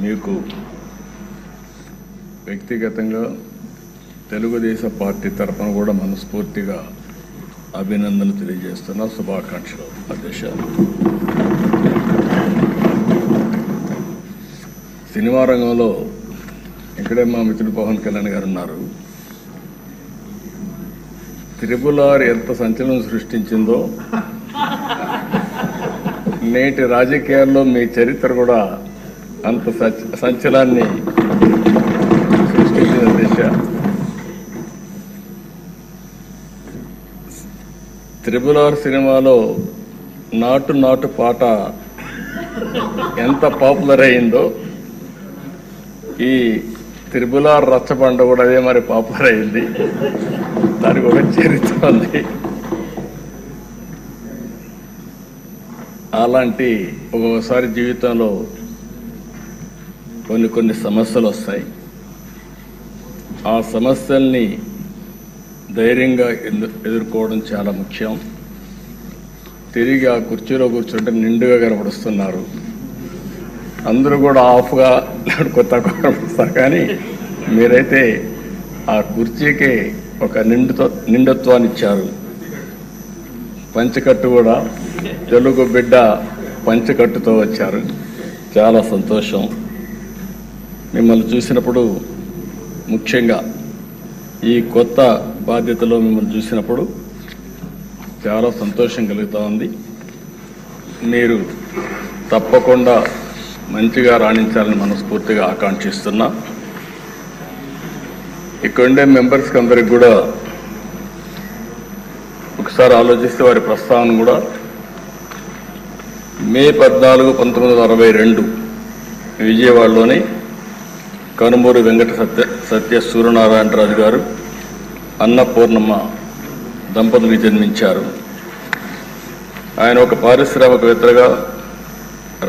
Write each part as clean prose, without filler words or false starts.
మీకు వ్యక్తిగతంగా తెలుగుదేశం పార్టీ తరఫున కూడా మనస్ఫూర్తిగా అభినందనలు తెలియజేస్తున్నా. శుభాకాంక్షలు అధ్యక్ష. సినిమా రంగంలో ఇక్కడే మా మిత్రుడు పవన్ కళ్యాణ్ గారు ఉన్నారు. త్రిపుల్ ఎంత సంచలనం సృష్టించిందో నేటి రాజకీయాల్లో మీ చరిత్ర కూడా అంత సంచలనాన్ని సృష్టించిన దిశ. త్రిపుల్ సినిమాలో నాటు నాటు పాట ఎంత పాపులర్ అయిందో ఈ త్రిపుల్ రచ్చబండ కూడా అదే మరి పాపులర్ అయింది. దానికి ఒక చరిత్ర ఉంది. అలాంటి ఒక్కొక్కసారి జీవితంలో కొన్ని సమస్యలు వస్తాయి. ఆ సమస్యల్ని ధైర్యంగా ఎదుర్కోవడం చాలా ముఖ్యం. తిరిగి ఆ కుర్చీలో కూర్చుంటే నిండుగా కనపడుస్తున్నారు. అందరూ కూడా ఆఫ్గా కొత్త కనపడుస్తారు, కానీ మీరైతే ఆ కుర్చీకి ఒక నిండుత్వాన్ని ఇచ్చారు. పంచకట్టు కూడా తెలుగు బిడ్డ పంచకట్టుతో వచ్చారు. చాలా సంతోషం. మిమ్మల్ని చూసినప్పుడు, ముఖ్యంగా ఈ కొత్త బాధ్యతలో మిమ్మల్ని చూసినప్పుడు చాలా సంతోషం కలుగుతూ ఉంది. మీరు తప్పకుండా మంచిగా రాణించాలని మనస్ఫూర్తిగా ఆకాంక్షిస్తున్నా. ఇక్కడుండే మెంబర్స్కి అందరికి కూడా ఒకసారి ఆలోచిస్తే వారి ప్రస్తావన కూడా మే 14, 1962 విజయవాడలోని కనుమూరి వెంకట సత్య సూర్యనారాయణరాజు గారు, అన్నపూర్ణమ్మ దంపతులకు జన్మించారు. ఆయన ఒక పారిశ్రామికవేత్తగా,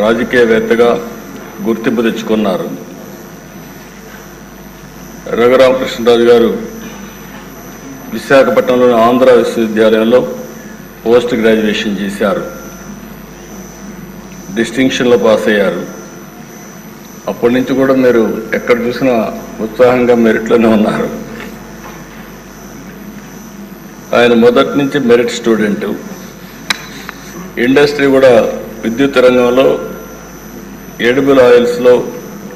రాజకీయవేత్తగా గుర్తింపు తెచ్చుకున్నారు. రఘురామకృష్ణరాజు గారు విశాఖపట్నంలోని ఆంధ్ర విశ్వవిద్యాలయంలో పోస్ట్ గ్రాడ్యుయేషన్ చేశారు. డిస్టింక్షన్లో పాస్ అయ్యారు. అప్పటి నుంచి కూడా మీరు ఎక్కడ చూసినా ఉత్సాహంగా మెరిట్లోనే ఉన్నారు. ఆయన మొదటి నుంచి మెరిట్ స్టూడెంట్. ఇండస్ట్రీ కూడా విద్యుత్ రంగంలో, ఎడిబుల్ ఆయిల్స్లో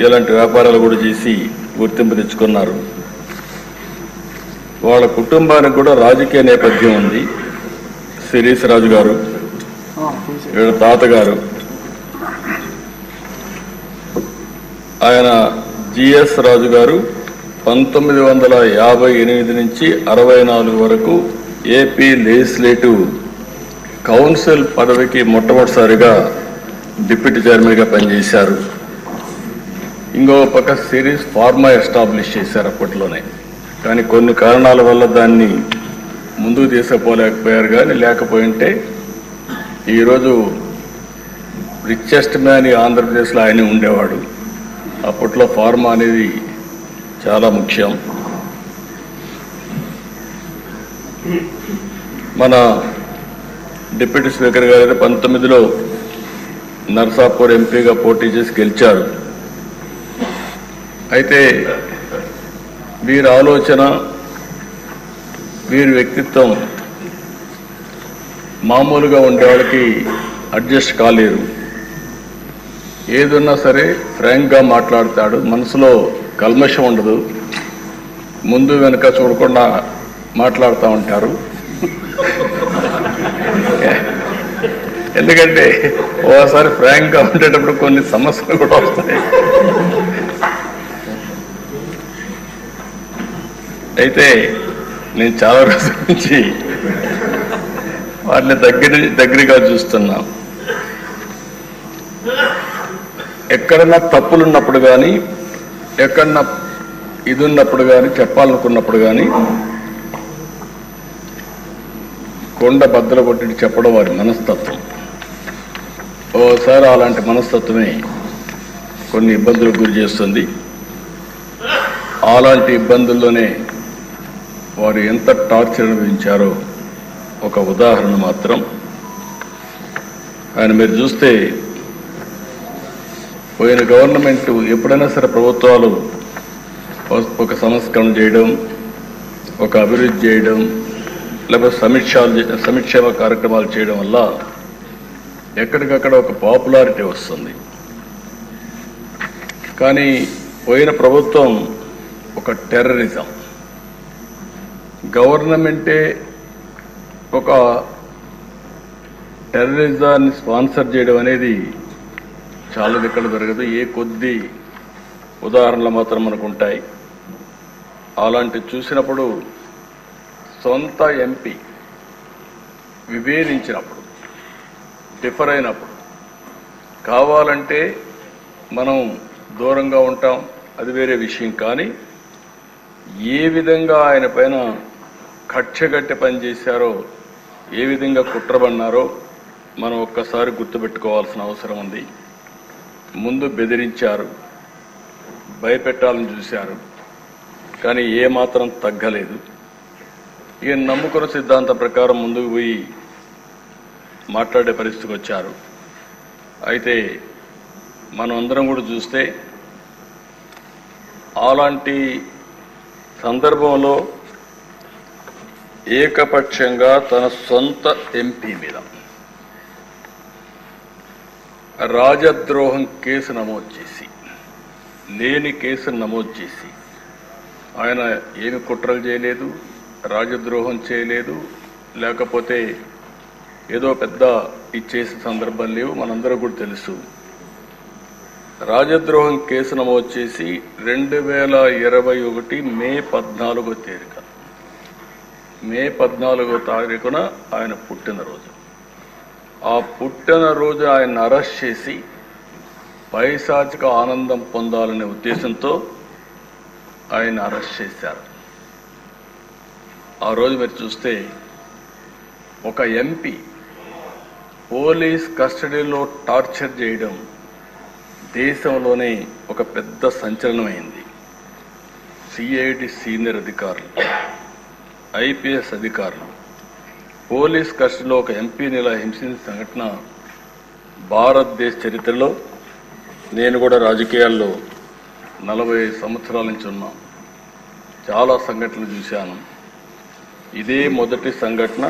ఇలాంటి వ్యాపారాలు కూడా చేసి గుర్తింపు తెచ్చుకున్నారు. వాళ్ళ కుటుంబానికి కూడా రాజకీయ నేపథ్యం ఉంది. శిరీష్ రాజు గారు, వీళ్ళ తాతగారు, ఆయన జిఎస్ రాజు గారు 1958 నుంచి 64 వరకు ఏపీ లెజిస్లేటివ్ కౌన్సిల్ పదవికి మొట్టమొదటిసారిగా డిప్యూటీ చైర్మన్గా పనిచేశారు. ఇంకో పక్క సిరీస్ ఫార్మా ఎస్టాబ్లిష్ చేశారు అప్పట్లోనే. కానీ కొన్ని కారణాల వల్ల దాన్ని ముందుకు తీసుకుపోలేకపోయారు. కానీ లేకపోయింటే ఈరోజు రిచెస్ట్ మ్యాన్ ఆంధ్రప్రదేశ్లో ఆయన ఉండేవాడు. అప్పట్లో ఫార్మా అనేది చాలా ముఖ్యం. మన డిప్యూటీ స్పీకర్ గారు 19లో నర్సాపూర్ ఎంపీగా పోటీ చేసి గెలిచారు. అయితే వీరి ఆలోచన, వీరి వ్యక్తిత్వం మామూలుగా ఉండేవాళ్ళకి అడ్జస్ట్ కాలేరు. ఏదున్నా సరే ఫ్రాంక్గా మాట్లాడతాడు. మనసులో కల్మషం ఉండదు. ముందు వెనుక చూడకుండా మాట్లాడుతూ ఉంటారు. ఎందుకంటే ఓసారి ఫ్రాంక్గా ఉండేటప్పుడు కొన్ని సమస్యలు కూడా వస్తాయి. అయితే నేను చాలా రోజుల నుంచి వాటిని దగ్గరగా చూస్తున్నా. ఎక్కడన్నా తప్పులు ఉన్నప్పుడు కానీ, ఎక్కడన్నా ఇది ఉన్నప్పుడు కానీ, చెప్పాలనుకున్నప్పుడు కానీ కొండ బద్దలు కొట్టి చెప్పడం వారి మనస్తత్వం. ఓసారి అలాంటి మనస్తత్వమే కొన్ని ఇబ్బందులకు గురి చేస్తుంది. అలాంటి ఇబ్బందుల్లోనే వారు ఎంత టార్చర్ అనుభవించారో ఒక ఉదాహరణ మాత్రం. ఆయన మీరు చూస్తే పోయిన గవర్నమెంట్ ఎప్పుడైనా సరే ప్రభుత్వాలు ఒక సంస్కరణ చేయడం, ఒక అభివృద్ధి చేయడం, లేకపోతే సంక్షేమ కార్యక్రమాలు చేయడం వల్ల ఎక్కడికక్కడ ఒక పాపులారిటీ వస్తుంది. కానీ పోయిన ప్రభుత్వం ఒక టెర్రరిజం, గవర్నమెంటే ఒక టెర్రరిజాన్ని స్పాన్సర్ చేయడం అనేది చాలా దిక్కలు జరగదు. ఏ కొద్ది ఉదాహరణలు మాత్రం మనకు ఉంటాయి. అలాంటి చూసినప్పుడు సొంత ఎంపీ విభేదించినప్పుడు, డిఫర్ అయినప్పుడు కావాలంటే మనం దూరంగా ఉంటాం, అది వేరే విషయం. కానీ ఏ విధంగా ఆయన పైన కక్షగట్టి పనిచేశారో, ఏ విధంగా కుట్రబన్నారో మనం ఒక్కసారి గుర్తుపెట్టుకోవాల్సిన అవసరం ఉంది. ముందు బెదిరించారు, భయపెట్టాలని చూశారు, కానీ ఏమాత్రం తగ్గలేదు. ఇక నమ్ముకున్న సిద్ధాంతం ప్రకారం ముందుకు పోయి మాట్లాడే పరిస్థితికి వచ్చారు. అయితే మనం అందరం కూడా చూస్తే అలాంటి సందర్భంలో ఏకపక్షంగా తన సొంత ఎంపీ మీద రాజద్రోహం కేసు నమోదు చేసి, లేని కేసును నమోదు చేసి, ఆయన ఏమి కుట్రలు చేయలేదు, రాజద్రోహం చేయలేదు, లేకపోతే ఏదో పెద్ద ఇచ్చేసిన సందర్భం లేవు, మనందరూ కూడా తెలుసు. రాజద్రోహం కేసు నమోదు చేసి 2021 మే 14వ తేదీన, మే 14వ తారీఖున ఆయన పుట్టినరోజు. ఆ పుట్టినరోజు ఆయన అరెస్ట్ చేసి పైశాచిక ఆనందం పొందాలనే ఉద్దేశంతో ఆయన అరెస్ట్ చేశారు. ఆ రోజు మీరు చూస్తే ఒక ఎంపీ పోలీస్ కస్టడీలో టార్చర్ చేయడం దేశంలోనే ఒక పెద్ద సంచలనమైంది. సిఐడి సీనియర్ అధికారులు, ఐపీఎస్ అధికారులు పోలీస్ కస్టడీలో ఒక ఎంపీని ఇలా హింసించిన సంఘటన భారతదేశ చరిత్రలో, నేను కూడా రాజకీయాల్లో 40 సంవత్సరాల నుంచి ఉన్నా, చాలా సంఘటనలు చూశాను. ఇదే మొదటి సంఘటన,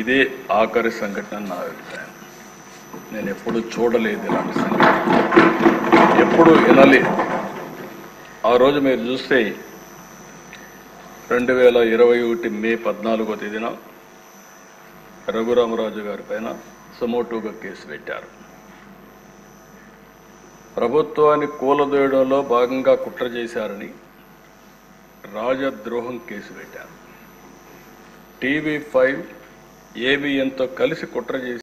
ఇదే ఆఖరి సంఘటన నా అభిప్రాయం. నేను ఎప్పుడు చూడలేదు ఇలాంటి సంఘటన, ఎప్పుడు వినలేదు. ఆ రోజు మీరు చూస్తే 2021 మే 14వ తేదీన రఘురామరాజు గారి పైన సమోటోగా కేసు పెట్టారు. ప్రభుత్వాన్ని కూలదోయడంలో భాగంగా కుట్ర చేశారని రాజద్రోహం కేసు పెట్టారు. TV5 ABNతో కలిసి కుట్ర చేసి